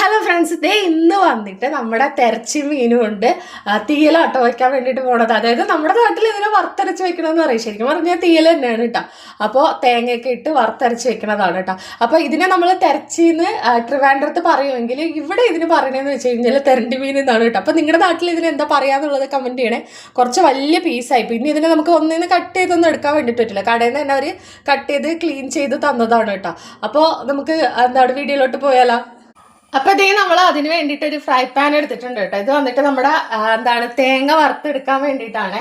Hello friends, ഇതേ ഇന്ന് വന്നിട്ട് നമ്മുടെ തെരച്ചി മീനും കൊണ്ട് തീയലാട്ടോ വയ്ക്കാൻ വേണ്ടിയിട്ട് പോണത്. അതായത് നമ്മുടെ നാട്ടിൽ ഇതിനെ വറുത്തരച്ച് വെക്കണമെന്ന് പറയും. ശരിക്കും പറഞ്ഞാൽ തീയൽ തന്നെയാണ് കേട്ടോ. അപ്പോൾ തേങ്ങയൊക്കെ ഇട്ട് വറുത്തരച്ച് വെക്കണതാണ് കേട്ടോ. അപ്പോൾ ഇതിനെ നമ്മൾ തെരച്ചിന്ന് ട്രിവാൻഡ്രത്ത് പറയുമെങ്കിൽ ഇവിടെ ഇതിന് പറയണതെന്ന് വെച്ച് കഴിഞ്ഞാൽ തെരണ്ടി മീൻ എന്നാണ് കേട്ടോ. അപ്പോൾ നിങ്ങളുടെ നാട്ടിൽ ഇതിന് എന്താ പറയാന്നുള്ളത് കമൻറ്റ് ചെയ്യണേ. കുറച്ച് വലിയ പീസായി. പിന്നെ ഇതിനെ നമുക്ക് ഒന്നിന്ന് കട്ട് ചെയ്തൊന്നും എടുക്കാൻ വേണ്ടിയിട്ട് പറ്റില്ല. കടയിൽ നിന്ന് തന്നെ അവർ കട്ട് ചെയ്ത് ക്ലീൻ ചെയ്ത് തന്നതാണ് കേട്ടോ. അപ്പോൾ നമുക്ക് എന്താണ് വീഡിയോയിലോട്ട് പോയാലോ. അപ്പോൾ ഇതേ നമ്മൾ അതിന് വേണ്ടിയിട്ട് ഒരു ഫ്രൈ പാൻ എടുത്തിട്ടുണ്ട് കേട്ടോ. ഇത് വന്നിട്ട് നമ്മുടെ തേങ്ങ വറുത്തെടുക്കാൻ വേണ്ടിയിട്ടാണ്.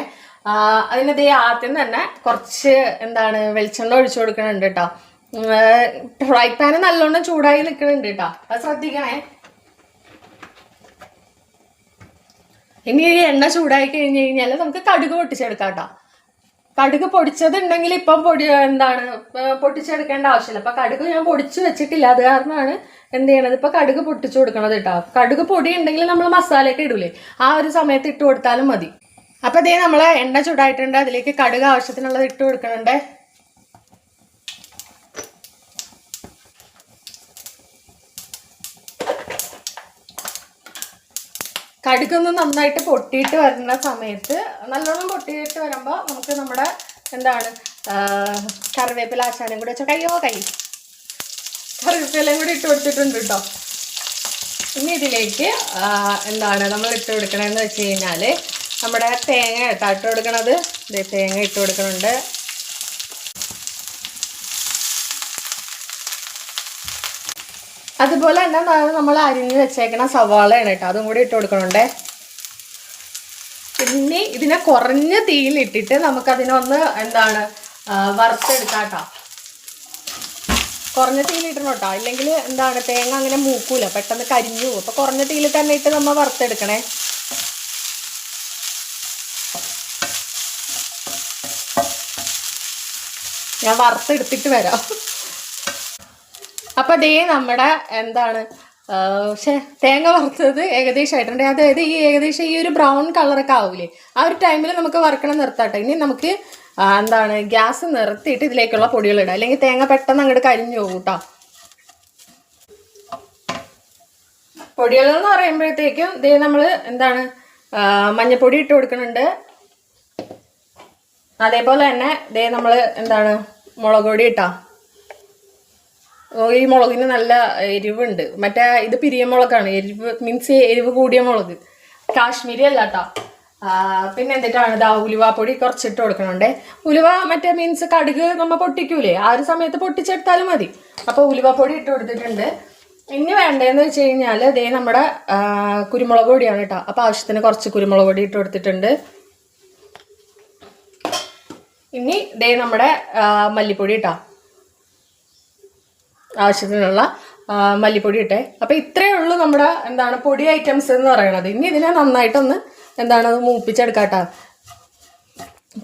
അതിനതേ ആദ്യം തന്നെ കുറച്ച് വെളിച്ചെണ്ണ ഒഴിച്ചു കൊടുക്കണുണ്ട് കേട്ടോ. ഫ്രൈ പാന് നല്ലോണം ചൂടായി നിൽക്കുന്നുണ്ട് കേട്ടോ, അത് ശ്രദ്ധിക്കണേ. ഇനി ഈ എണ്ണ ചൂടായി കഴിഞ്ഞ് കഴിഞ്ഞാൽ നമുക്ക് കടുക് പൊട്ടിച്ചെടുക്കാം കേട്ടോ. കടുക് പൊടിച്ചതുണ്ടെങ്കിൽ ഇപ്പം പൊട്ടിച്ചെടുക്കേണ്ട ആവശ്യമില്ല. അപ്പം കടുക് ഞാൻ പൊടിച്ചു വെച്ചിട്ടില്ല, അത് കാരണമാണ് എന്ത് ചെയ്യണത് ഇപ്പം കടുക് പൊട്ടിച്ചു കൊടുക്കണത് കേട്ടോ. കടുക് പൊടി ഉണ്ടെങ്കിൽ നമ്മൾ മസാലയൊക്കെ ഇടൂലേ, ആ ഒരു സമയത്ത് ഇട്ട് കൊടുത്താലും മതി. അപ്പം ഇതേ നമ്മൾ എണ്ണ ചൂടായിട്ടുണ്ട്, അതിലേക്ക് കടുക് ആവശ്യത്തിനുള്ളത് ഇട്ട് കൊടുക്കണുണ്ട്. കടുകൊന്ന് നന്നായിട്ട് പൊട്ടിയിട്ട് വരുന്ന സമയത്ത്, നല്ലോണം പൊട്ടിയിട്ട് വരുമ്പോൾ നമുക്ക് നമ്മുടെ കറിവേപ്പില ആശാനും കൂടി വെച്ചാൽ കറിവേപ്പിലയും കൂടി ഇട്ട് കൊടുത്തിട്ടുണ്ട് കേട്ടോ. ഇനി ഇതിലേക്ക് നമ്മൾ ഇട്ട് കൊടുക്കണമെന്ന് വെച്ച് കഴിഞ്ഞാൽ നമ്മുടെ തേങ്ങ കേട്ടോ ഇട്ട് കൊടുക്കണത്. തേങ്ങ ഇട്ട് കൊടുക്കണുണ്ട്. അതുപോലെ തന്നെ നമ്മൾ അരിഞ്ഞ് വെച്ചേക്കണ സവാളയാണ് കേട്ടോ, അതും കൂടി ഇട്ട് കൊടുക്കണുണ്ടേ. പിന്നെ ഇതിനെ കുറഞ്ഞ തീയിലിട്ടിട്ട് നമുക്കതിനൊന്ന് വറുത്തെടുക്കാം കേട്ടോ. കുറഞ്ഞ തീയിലിട്ടണം കേട്ടോ, ഇല്ലെങ്കിൽ തേങ്ങ അങ്ങനെ മൂക്കൂല, പെട്ടെന്ന് കരിഞ്ഞു പോകും. അപ്പോൾ കുറഞ്ഞ തീയിൽ തന്നെ ഇട്ട് നമ്മൾ വറുത്തെടുക്കണേ. ഞാൻ വറുത്തെടുത്തിട്ട് വരാം. അപ്പം അതേ നമ്മുടെ തേങ്ങ വറുത്തത് ഏകദേശം ആയിട്ടുണ്ട്. അതായത് ഏകദേശം ഈ ഒരു ബ്രൗൺ കളറൊക്കെ ആവൂലേ, ആ ഒരു ടൈമിൽ നമുക്ക് വറുക്കണം നിർത്താട്ടെ. ഇനി നമുക്ക് ഗ്യാസ് നിർത്തിയിട്ട് ഇതിലേക്കുള്ള പൊടികൾ ഇടാം, അല്ലെങ്കിൽ തേങ്ങ പെട്ടെന്ന് അങ്ങോട്ട് കരിഞ്ഞു പോകും കേട്ടോ. പൊടികൾ എന്ന് പറയുമ്പോഴത്തേക്കും ഇതേ നമ്മൾ മഞ്ഞൾപ്പൊടി ഇട്ട് കൊടുക്കുന്നുണ്ട്. അതേപോലെ തന്നെ ഇതേ നമ്മൾ മുളക് പൊടി ഇട്ടാ. ഈ മുളകിന് നല്ല എരിവുണ്ട്. മറ്റേ ഇത് പിരിയമുളകാണ്, എരിവ് കൂടിയ മുളക്, കാശ്മീരി അല്ല കേട്ടോ. പിന്നെ എന്തിട്ടാണ് ഉലുവാപ്പൊടി കുറച്ചിട്ട് കൊടുക്കണുണ്ടേ. ഉലുവ മീൻസ് കടുക് നമ്മൾ പൊട്ടിക്കൂലേ, ആ ഒരു സമയത്ത് പൊട്ടിച്ചെടുത്താലും മതി. അപ്പോൾ ഉലുവാപ്പൊടി ഇട്ട് കൊടുത്തിട്ടുണ്ട്. ഇനി വേണ്ടതെന്ന് വെച്ച് കഴിഞ്ഞാൽ ദേ നമ്മുടെ കുരുമുളക് പൊടിയാണ് കേട്ടോ. അപ്പോൾ ആവശ്യത്തിന് കുറച്ച് കുരുമുളക് പൊടി ഇട്ട് കൊടുത്തിട്ടുണ്ട്. ഇനി ദേ നമ്മുടെ മല്ലിപ്പൊടി ഇട്ടാ, ആവശ്യത്തിനുള്ള മല്ലിപ്പൊടി ഇട്ടേ. അപ്പോൾ ഇത്രയേ ഉള്ളൂ നമ്മുടെ പൊടി ഐറ്റംസ് എന്ന് പറയണത്. ഇനി ഇതിനെ നന്നായിട്ടൊന്ന് അത് മൂപ്പിച്ചെടുക്കാം കേട്ടോ.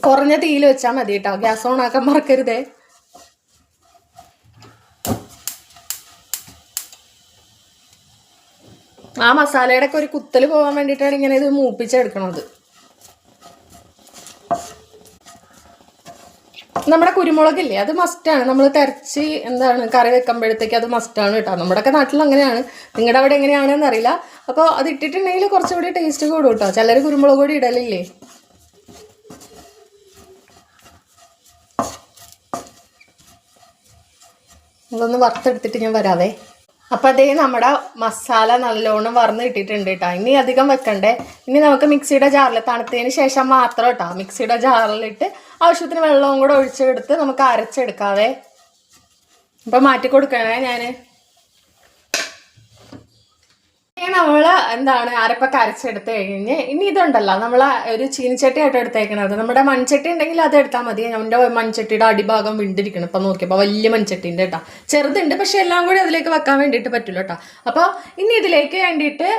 കുറഞ്ഞ തീയിൽ വെച്ചാൽ മതി കേട്ടോ, ഗ്യാസ് ഓൺ ആക്കാൻ മറക്കരുതേ. ആ മസാലയുടെ ഒക്കെ ഒരു കുത്തൽ പോകാൻ വേണ്ടിയിട്ടാണ് ഇങ്ങനെ ഇത് മൂപ്പിച്ചെടുക്കണത്. നമ്മുടെ കുരുമുളകില്ലേ, അത് മസ്റ്റാണ്. നമ്മൾ തെരച്ച് കറി വെക്കുമ്പോഴത്തേക്ക് അത് മസ്റ്റാണ് കേട്ടോ. നമ്മുടെയൊക്കെ നാട്ടിൽ അങ്ങനെയാണ്, നിങ്ങളുടെ അവിടെ എങ്ങനെയാണെന്ന് അറിയില്ല. അപ്പോൾ അത് ഇട്ടിട്ടുണ്ടെങ്കിൽ കുറച്ചുകൂടി ടേസ്റ്റ് കൂടും കേട്ടോ. ചിലർ കുരുമുളക് പൊടി ഇടലില്ലേ. അതൊന്ന് വറുത്തെടുത്തിട്ട് ഞാൻ വരാവേ. അപ്പം അതേ നമ്മുടെ മസാല നല്ലോണം വറന്ന് കിട്ടിയിട്ടുണ്ട് കേട്ടോ. ഇനി അധികം വെക്കണ്ടേ. ഇനി നമുക്ക് മിക്സിയുടെ ജാറിൽ തണുത്തതിന് ശേഷം മാത്രം കേട്ടോ മിക്സിയുടെ ജാറിലിട്ട് ആവശ്യത്തിന് വെള്ളവും കൂടെ ഒഴിച്ചെടുത്ത് നമുക്ക് അരച്ചെടുക്കാവേ. അപ്പം മാറ്റി കൊടുക്കണേ ഞാൻ. നമ്മൾ അരപ്പൊക്കെ അരച്ചെടുത്ത് കഴിഞ്ഞ് ഇനി ഇതുണ്ടല്ലോ, നമ്മൾ ഒരു ചീനിച്ചട്ടി ആയിട്ട് എടുത്തേക്കണത്. നമ്മുടെ മൺചട്ടി ഉണ്ടെങ്കിൽ അത് എടുത്താൽ മതി. എൻ്റെ മൺചട്ടിയുടെ അടിഭാഗം വിണ്ടിരിക്കണം. ഇപ്പം നോക്കിയപ്പോൾ വലിയ മൺചട്ടിൻ്റെ കേട്ടോ, ചെറുതുണ്ട് പക്ഷെ എല്ലാം കൂടി അതിലേക്ക് വെക്കാൻ വേണ്ടിയിട്ട് പറ്റില്ല കേട്ടോ. അപ്പോൾ ഇനി ഇതിലേക്ക് വേണ്ടിയിട്ട്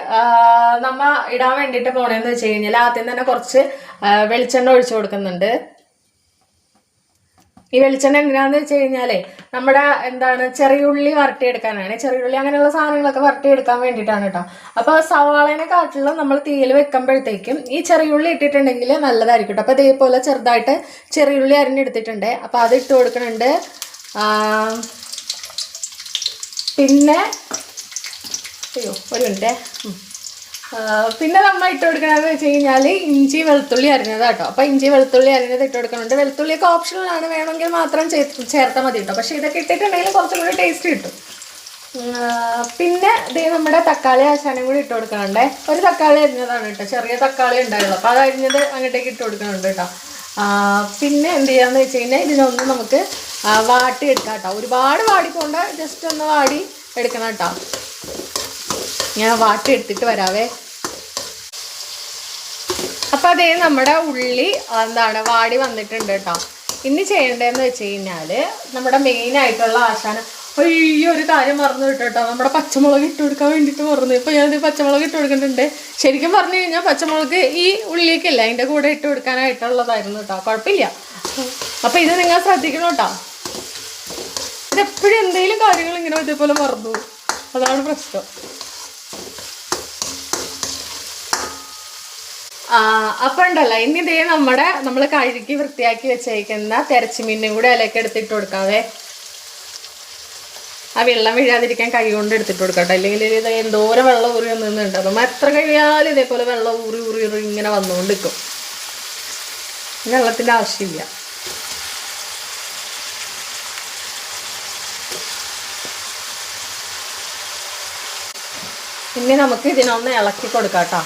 നമ്മൾ ഇടാൻ വേണ്ടിയിട്ട് പോണേന്ന് വെച്ച് കഴിഞ്ഞാൽ ആദ്യം തന്നെ കുറച്ച് വെളിച്ചെണ്ണ ഒഴിച്ചു കൊടുക്കുന്നുണ്ട്. ഈ വെളിച്ചെണ്ണ എന്തിനാന്ന് വെച്ച് കഴിഞ്ഞാലേ നമ്മുടെ ചെറിയുള്ളി വരട്ടിയെടുക്കാനാണ്. ചെറിയുള്ളി അങ്ങനെയുള്ള സാധനങ്ങളൊക്കെ വരട്ടിയെടുക്കാൻ വേണ്ടിയിട്ടാണ് കേട്ടോ. അപ്പോൾ സവാളേനെ കാട്ടിലും നമ്മൾ തീയിൽ വെക്കുമ്പോഴത്തേക്കും ഈ ചെറിയുള്ളി ഇട്ടിട്ടുണ്ടെങ്കിൽ നല്ലതായിരിക്കും കേട്ടോ. അപ്പോൾ ഇതേപോലെ ചെറുതായിട്ട് ചെറിയുള്ളി അരിഞ്ഞെടുത്തിട്ടുണ്ട്. അപ്പോൾ അത് ഇട്ട് കൊടുക്കുന്നുണ്ട്. പിന്നെ അയ്യോ ഒരു മിനിറ്റ്. പിന്നെ നമ്മൾ ഇട്ട് കൊടുക്കണമെന്ന് വെച്ച് കഴിഞ്ഞാൽ ഇഞ്ചി വെളുത്തുള്ളി അരിഞ്ഞത് കേട്ടോ. അപ്പോൾ ഇഞ്ചി വെളുത്തുള്ളി അരിഞ്ഞത് ഇട്ട് കൊടുക്കുന്നുണ്ട്. വെളുത്തുള്ളിയൊക്കെ ഓപ്ഷണലാണ്, വേണമെങ്കിൽ മാത്രം ചേർത്താൽ മതി കേട്ടോ. പക്ഷേ ഇതൊക്കെ ഇട്ടിട്ടുണ്ടെങ്കിൽ കുറച്ചും കൂടി ടേസ്റ്റ് കിട്ടും. പിന്നെ ഇതേ നമ്മുടെ തക്കാളി ആശാനും കൂടി ഇട്ട് കൊടുക്കണുണ്ടേ. ഒരു തക്കാളി അരിഞ്ഞതാണ് കേട്ടോ, ചെറിയ തക്കാളി ഉണ്ടായുള്ളൂ. അപ്പോൾ അത് അരിഞ്ഞത് അങ്ങോട്ടേക്ക് ഇട്ട് കൊടുക്കുന്നുണ്ട് കേട്ടോ. പിന്നെ എന്ത് ചെയ്യാന്ന് വെച്ച് കഴിഞ്ഞാൽ ഇതിനൊന്ന് നമുക്ക് വാട്ടി എടുക്കാം കേട്ടോ. ഒരുപാട് വാടിക്കൊണ്ട് ജസ്റ്റ് ഒന്ന് വാടി എടുക്കണം കേട്ടോ. ഞാൻ വാട്ടി എടുത്തിട്ട് വരാവേ. അപ്പം അതേ നമ്മുടെ ഉള്ളി എന്താണ് വാടി വന്നിട്ടുണ്ട് കേട്ടോ. ഇനി ചെയ്യേണ്ടതെന്ന് വെച്ച് കഴിഞ്ഞാൽ നമ്മുടെ മെയിനായിട്ടുള്ള ആശാനം, അയ്യോ ഒരു കാര്യം മറന്നു കേട്ടോ, നമ്മുടെ പച്ചമുളക് ഇട്ട് കൊടുക്കാൻ വേണ്ടിയിട്ട് മറന്നു. ഇപ്പോൾ ഞാനത് പച്ചമുളക് ഇട്ട് കൊടുക്കുന്നുണ്ട്. ശരിക്കും പറഞ്ഞു കഴിഞ്ഞാൽ പച്ചമുളക് ഈ ഉള്ളിലേക്കല്ല അതിൻ്റെ കൂടെ ഇട്ട് കൊടുക്കാനായിട്ടുള്ളതായിരുന്നു കേട്ടോ. കുഴപ്പമില്ല. അപ്പം ഇത് നിങ്ങൾ ശ്രദ്ധിക്കണം കേട്ടോ. ഇതെപ്പോഴും എന്തെങ്കിലും കാര്യങ്ങൾ ഇങ്ങനെ ഇതേപോലെ മറന്നു, അതാണ് പ്രശ്നം. അപ്പം ഉണ്ടല്ലോ, ഇനി ഇതേ നമ്മൾ കഴുകി വൃത്തിയാക്കി വെച്ചേക്കുന്ന തെരച്ചിമീനും കൂടെ ഇലയൊക്കെ എടുത്തിട്ട് കൊടുക്കാവേ. ആ വെള്ളം വീഴാതിരിക്കാൻ കൈ കൊണ്ട് എടുത്തിട്ട് കൊടുക്കട്ടെ, അല്ലെങ്കിൽ ഇത് എന്തോരം വെള്ളം ഊറി നിന്നുണ്ട്. അപ്പം എത്ര കഴിയാലും ഇതേപോലെ വെള്ളം ഊറി ഊറി ഊറി ഇങ്ങനെ വന്നുകൊണ്ട് നിൽക്കും. വെള്ളത്തിൻ്റെ ആവശ്യമില്ല. ഇനി നമുക്ക് ഇതിനൊന്ന് ഇളക്കി കൊടുക്കാം കേട്ടോ.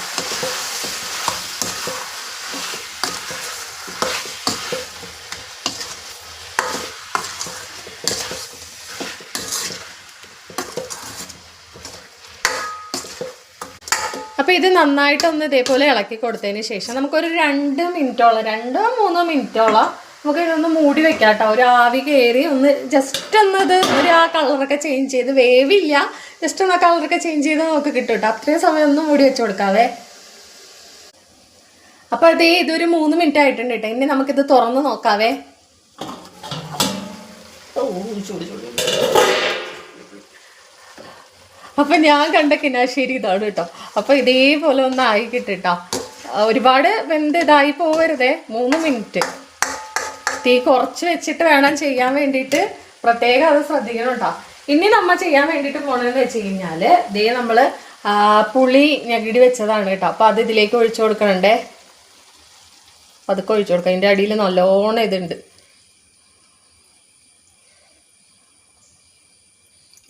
അപ്പോൾ ഇത് നന്നായിട്ടൊന്ന് ഇതേപോലെ ഇളക്കി കൊടുത്തതിന് ശേഷം നമുക്കൊരു 2 മിനിറ്റോളം 2-3 മിനിറ്റോളം നമുക്ക് ഇതൊന്ന് മൂടി വെക്കാം കേട്ടോ. ഒരു ആവി കയറി ഒന്ന് ജസ്റ്റ് ഒന്ന് ഇത് ആ കളറൊക്കെ ചേഞ്ച് ചെയ്ത്, വേവില്ല, ജസ്റ്റ് ഒന്ന് ആ കളറൊക്കെ ചേഞ്ച് ചെയ്ത് നമുക്ക് കിട്ടും കേട്ടോ. അത്രയും സമയം ഒന്ന് മൂടി വെച്ച് കൊടുക്കാവേ. അപ്പോൾ അതേ ഇതൊരു 3 മിനിറ്റ് ആയിട്ടുണ്ട് കേട്ടോ. ഇനി നമുക്കിത് തുറന്ന് നോക്കാവേ. അപ്പം ഞാൻ കണ്ട കിനാശ്ശേരി ഇതാണ് കേട്ടോ. അപ്പോൾ ഇതേപോലെ ഒന്ന് ആയി കിട്ടിട്ടോ. ഒരുപാട് വെന്ത് ഇതായി പോകരുതേ. 3 മിനിറ്റ് തീ കുറച്ച് വെച്ചിട്ട് വേണം ചെയ്യാൻ വേണ്ടിയിട്ട്. പ്രത്യേകം അത് ശ്രദ്ധിക്കണം കേട്ടോ. ഇനി നമ്മൾ ചെയ്യാൻ വേണ്ടിയിട്ട് പോകണമെന്ന് വെച്ച് കഴിഞ്ഞാൽ ഇതേ നമ്മൾ പുളി ഞെകിടി വെച്ചതാണ് കേട്ടോ. അപ്പോൾ അത് ഇതിലേക്ക് ഒഴിച്ചു കൊടുക്കണുണ്ടേ. അതൊക്കെ ഒഴിച്ചു കൊടുക്കാം. അതിൻ്റെ അടിയിൽ നല്ലോണം ഇതുണ്ട്.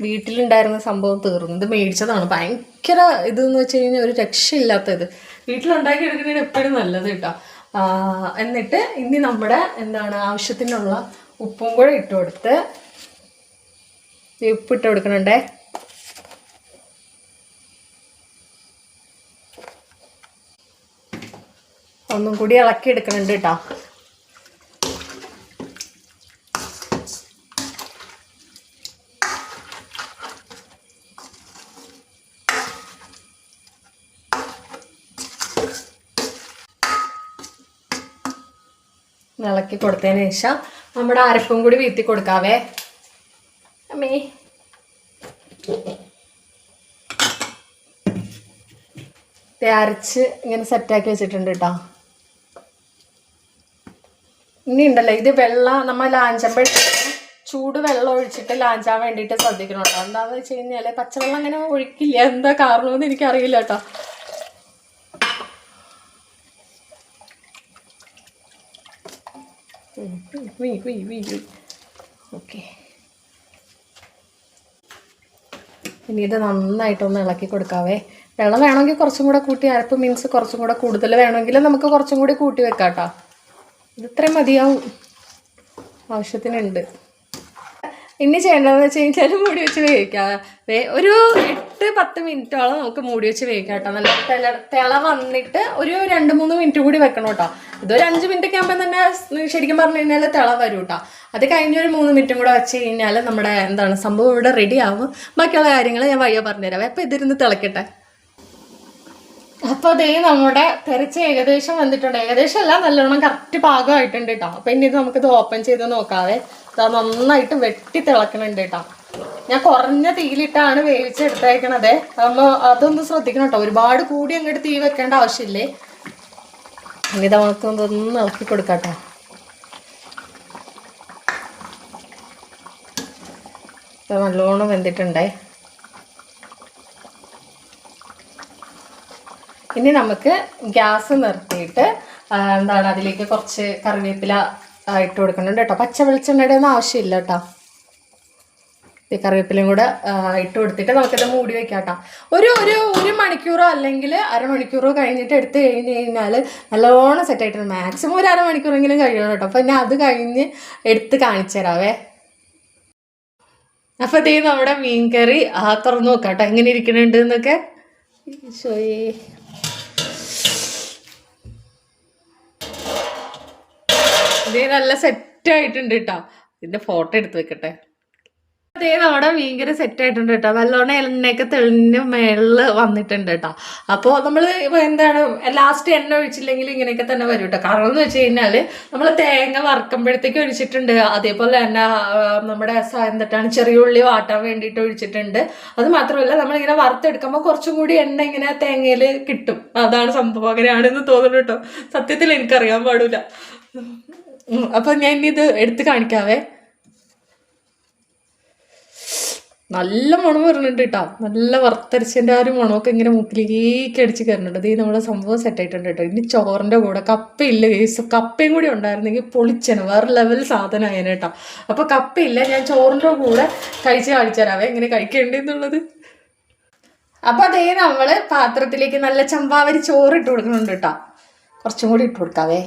വീട്ടിലുണ്ടായിരുന്ന സംഭവം തീർന്നു. ഇത് മേടിച്ചതാണ്. ഭയങ്കര ഇതെന്ന് വെച്ച് കഴിഞ്ഞാൽ ഒരു രക്ഷയില്ലാത്ത ഇത്. വീട്ടിലുണ്ടാക്കി എടുക്കുന്നതിന് എപ്പോഴും നല്ലത് കേട്ടോ. എന്നിട്ട് ഇനി നമ്മുടെ ആവശ്യത്തിനുള്ള ഉപ്പും കൂടെ ഇട്ട് കൊടുത്ത് ഉപ്പിട്ട് കൊടുക്കണുണ്ടേ. ഒന്നും കൂടി ഇളക്കി എടുക്കണുണ്ട് കേട്ടോ. ഇളക്കി കൊടുത്തതിന് ശേഷം നമ്മുടെ അരപ്പും കൂടി വീത്തി കൊടുക്കാവേ. അമ്മേ അരച്ച് ഇങ്ങനെ സെറ്റാക്കി വെച്ചിട്ടുണ്ട് കേട്ടോ. ഇനി ഉണ്ടല്ലോ ഇത് വെള്ളം നമ്മൾ ലാഞ്ചമ്പോഴത്തേക്കും ചൂട് വെള്ളം ഒഴിച്ചിട്ട് ലാഞ്ചാൻ വേണ്ടിയിട്ട് ശ്രദ്ധിക്കണം കേട്ടോ. എന്താണെന്ന് വെച്ച് കഴിഞ്ഞാൽ പച്ചവെള്ളം അങ്ങനെ ഒഴിക്കില്ല. എന്താ കാരണമെന്ന് എനിക്കറിയില്ല കേട്ടോ. ഓക്കെ, ഇനി ഇത് നന്നായിട്ടൊന്ന് ഇളക്കി കൊടുക്കാവേ. വെള്ളം വേണമെങ്കിൽ കുറച്ചും കൂടെ കൂട്ടി, അരപ്പ് മീൻസ് കുറച്ചും കൂടെ കൂടുതൽ വേണമെങ്കിൽ നമുക്ക് കുറച്ചും കൂടി കൂട്ടി വെക്കാം കേട്ടോ. ഇത് ഇത്രയും മതിയാവും, ആവശ്യത്തിനുണ്ട്. ഇനി ചെയ്യേണ്ടതെന്ന് വെച്ച് കഴിഞ്ഞാൽ മൂടി വെച്ച് വേവിക്കാം. ഒരു 8-10 മിനിറ്റോളം നമുക്ക് മൂടി വെച്ച് വേവിക്കാം കേട്ടോ. നല്ല തിള വന്നിട്ട് ഒരു 2-3 മിനിറ്റ് കൂടി വെക്കണം കേട്ടോ. ഇതൊരു 5 മിനിറ്റൊക്കെ ആകുമ്പോൾ തന്നെ ശരിക്കും പറഞ്ഞു കഴിഞ്ഞാൽ തിള വരും കേട്ടോ. അത് കഴിഞ്ഞൊരു 3 മിനിറ്റും കൂടെ വെച്ച് കഴിഞ്ഞാൽ നമ്മുടെ സംഭവം ഇവിടെ റെഡി ആവും. ബാക്കിയുള്ള കാര്യങ്ങൾ ഞാൻ വഴിയെ പറഞ്ഞുതരാം. അപ്പോൾ ഇതിരുന്ന് തിളക്കട്ടെ. അപ്പോൾ അതേ നമ്മുടെ തിരച്ച് ഏകദേശം വന്നിട്ടുണ്ട്. ഏകദേശം എല്ലാം നല്ലോണം കറക്റ്റ് പാകമായിട്ടുണ്ട് കേട്ടോ. അപ്പോൾ ഇനി ഇത് നമുക്കിത് ഓപ്പൺ ചെയ്ത് നോക്കാവേ. നന്നായിട്ട് വെട്ടി തിളക്കണുണ്ട് കേട്ടോ. ഞാൻ കുറഞ്ഞ തീയിലിട്ടാണ് വേവിച്ചെടുത്തേക്കണത്. അപ്പോൾ അതൊന്ന് ശ്രദ്ധിക്കണം കേട്ടോ. ഒരുപാട് കൂടി അങ്ങോട്ട് തീ വെക്കേണ്ട ആവശ്യമില്ലേ. ഇനി നമുക്കൊന്ന് ഇളക്കി കൊടുക്കാം കേട്ടോ. നല്ലോണം വെന്തിട്ടുണ്ടേ. ഇനി നമുക്ക് ഗ്യാസ് നിർത്തിയിട്ട് എന്താണ് അതിലേക്ക് കുറച്ച് കറിവേപ്പില ഇട്ട് കൊടുക്കുന്നുണ്ട് കേട്ടോ. പച്ച വെളിച്ചെണ്ണയുടെ ഒന്നും ആവശ്യമില്ല കേട്ടോ. ഈ കറിവേപ്പിലയും കൂടെ ഇട്ട് കൊടുത്തിട്ട് നമുക്കിത് മൂടി വെക്കാം കേട്ടോ. ഒരു മണിക്കൂറോ അല്ലെങ്കിൽ അരമണിക്കൂറോ കഴിഞ്ഞിട്ട് എടുത്ത് കഴിഞ്ഞ് കഴിഞ്ഞാൽ നല്ലോണം സെറ്റായിട്ടുണ്ട്. മാക്സിമം ഒരു അരമണിക്കൂറെങ്കിലും കഴിയണം കേട്ടോ. അപ്പം ഞാൻ അത് കഴിഞ്ഞ് എടുത്ത് കാണിച്ചു തരാവേ. അപ്പം ഇതേ നമ്മുടെ മീൻ കറി തുറന്ന് നോക്കാം കേട്ടോ എങ്ങനെ ഇരിക്കുന്നുണ്ട് എന്നൊക്കെ. ഇതേ നല്ല സെറ്റായിട്ടുണ്ട് കേട്ടോ. ഇതിൻ്റെ ഫോട്ടോ എടുത്ത് വെക്കട്ടെ. അതേ നമ്മുടെ മീൻകറി സെറ്റ് ആയിട്ടുണ്ട് കേട്ടോ. നല്ലോണം എണ്ണയൊക്കെ തെളിഞ്ഞ് മേളിൽ വന്നിട്ടുണ്ട് കേട്ടോ. അപ്പോൾ നമ്മൾ എന്താണ് ലാസ്റ്റ് എണ്ണ ഒഴിച്ചില്ലെങ്കിൽ ഇങ്ങനെയൊക്കെ തന്നെ വരും കേട്ടോ. കാരണം എന്ന് വെച്ച് കഴിഞ്ഞാൽ നമ്മൾ തേങ്ങ വറുക്കുമ്പോഴത്തേക്ക് ഒഴിച്ചിട്ടുണ്ട്. അതേപോലെ തന്നെ നമ്മുടെ എന്തിട്ടാണ് ചെറിയ ഉള്ളി വാട്ടാൻ വേണ്ടിയിട്ട് ഒഴിച്ചിട്ടുണ്ട്. അത് മാത്രമല്ല നമ്മളിങ്ങനെ വറുത്തെടുക്കുമ്പോൾ കുറച്ചും കൂടി എണ്ണ ഇങ്ങനെ തേങ്ങയിൽ കിട്ടും. അതാണ് സംഭവം. അങ്ങനെയാണെന്ന് തോന്നുന്നു കേട്ടോ. സത്യത്തിൽ എനിക്കറിയാൻ പാടില്ല. അപ്പം ഞാൻ ഇനി ഇത് എടുത്ത് കാണിക്കാവേ. നല്ല മണം വരുന്നുണ്ട് കേട്ടോ. നല്ല വറുത്തരച്ചതിൻ്റെ ആ ഒരു മണമൊക്കെ ഇങ്ങനെ മൂക്കിലേക്ക് അടിച്ച് കയറുന്നുണ്ട്. ഇത് നമ്മുടെ സംഭവം സെറ്റായിട്ടുണ്ട് കേട്ടോ. ഇനി ചോറിൻ്റെ കൂടെ കപ്പയില്ല കേസ്. കപ്പയും കൂടി ഉണ്ടായിരുന്നെങ്കിൽ പൊളിച്ചേനെ, വേറെ ലെവൽ സാധനമായേനെ കേട്ടോ. അപ്പോൾ കപ്പയില്ല, ഞാൻ ചോറിൻ്റെ കൂടെ കഴിച്ച് കാണിച്ചു തരാവേ എങ്ങനെ കഴിക്കേണ്ടതെന്നുള്ളത്. അപ്പോൾ അതേ നമ്മൾ പാത്രത്തിലേക്ക് നല്ല ചമ്പാവരി ചോറ് ഇട്ട് കൊടുക്കുന്നുണ്ട് കേട്ടോ. കുറച്ചും കൂടി ഇട്ട് കൊടുക്കാവേ.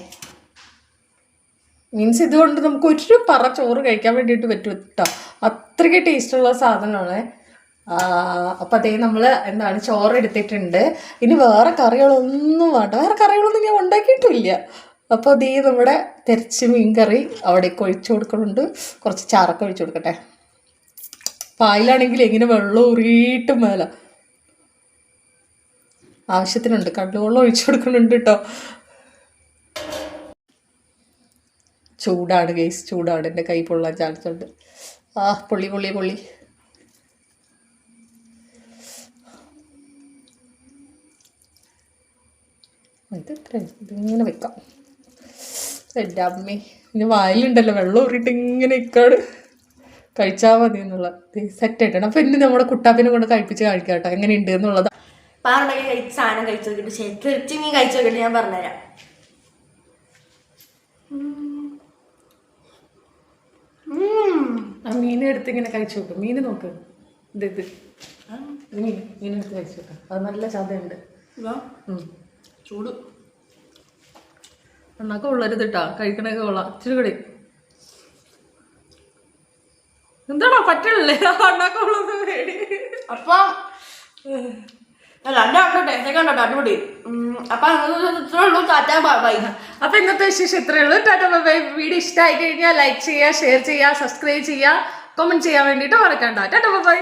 മീൻസ് ഇതുകൊണ്ട് നമുക്ക് ഒരു പറ ചോറ് കഴിക്കാൻ വേണ്ടിയിട്ട് പറ്റും കേട്ടോ. അത്രയ്ക്ക് ടേസ്റ്റുള്ള സാധനമാണ്. അപ്പം അതേ നമ്മൾ എന്താണ് ചോറ് എടുത്തിട്ടുണ്ട്. ഇനി വേറെ കറികളൊന്നും വേണ്ട. വേറെ കറികളൊന്നും ഞാൻ ഉണ്ടാക്കിയിട്ടില്ല. അപ്പോൾ അതേ നമ്മുടെ തെരച്ചി മീൻ കറി അവിടേക്ക് ഒഴിച്ചു കൊടുക്കുന്നുണ്ട്. കുറച്ച് ചാറൊക്കെ ഒഴിച്ചു കൊടുക്കട്ടെ. പായിലാണെങ്കിൽ എങ്ങനെ വെള്ളം ഉറിയിട്ട് മേല ആവശ്യത്തിനുണ്ട്. കള്ളുവെള്ളം ഒഴിച്ചു കൊടുക്കുന്നുണ്ട് കേട്ടോ. ചൂടാണ് ഗൈസ്, ചൂടാണ്. എൻ്റെ കൈ പൊള്ളാൻ ചാൻസ് ഉണ്ട്. പൊള്ളി പൊള്ളി പൊള്ളി. ഇതിങ്ങനെ വെക്കാം. എൻ്റെ അമ്മേ, ഇനി വായിലുണ്ടല്ലോ വെള്ളം ഊറിയിട്ട് ഇങ്ങനെ ഇക്കാട് കഴിച്ചാൽ മതി എന്നുള്ള സെറ്റായിട്ടാണ്. അപ്പം ഇനി നമ്മുടെ കുട്ടാപ്പിനെ കൊണ്ട് കഴിപ്പിച്ച് കഴിക്കാം കേട്ടോ എങ്ങനെയുണ്ട് എന്നുള്ളത്. സാധനം കഴിച്ചു നോക്കിയിട്ട് ശരിക്കും മീൻ കഴിച്ചു നോക്കിയിട്ട് ഞാൻ പറഞ്ഞുതരാം. ആ മീൻ എടുത്ത് ഇങ്ങനെ കഴിച്ചു നോക്കും. മീൻ നോക്ക്, ഇത് മീനെടുത്ത് കഴിച്ചു നോക്കാം. അത് നല്ല ചതയുണ്ട്. ചൂട് എന്നൊക്കെ ഉള്ളരുത് കേട്ടോ. കഴിക്കണൊക്കെ കൊള്ളാം. ഇച്ചിരി കൂടി എന്താണോ പറ്റണല്ലേ അണ്ണാക്കെ ഉള്ളത് പേടി. അപ്പം അടിപൊളി. അപ്പൊ ഇന്നത്തെ വിശേഷം ഇത്രയേ ഉള്ളൂ. Tata bye bye. വീഡിയോ ഇഷ്ടമായി കഴിഞ്ഞാൽ ലൈക്ക് ചെയ്യുക, ഷെയർ ചെയ്യുക, സബ്സ്ക്രൈബ് ചെയ്യുക, കമന്റ് ചെയ്യാൻ വേണ്ടിയിട്ട് മറക്കണ്ട. Tata bye bye.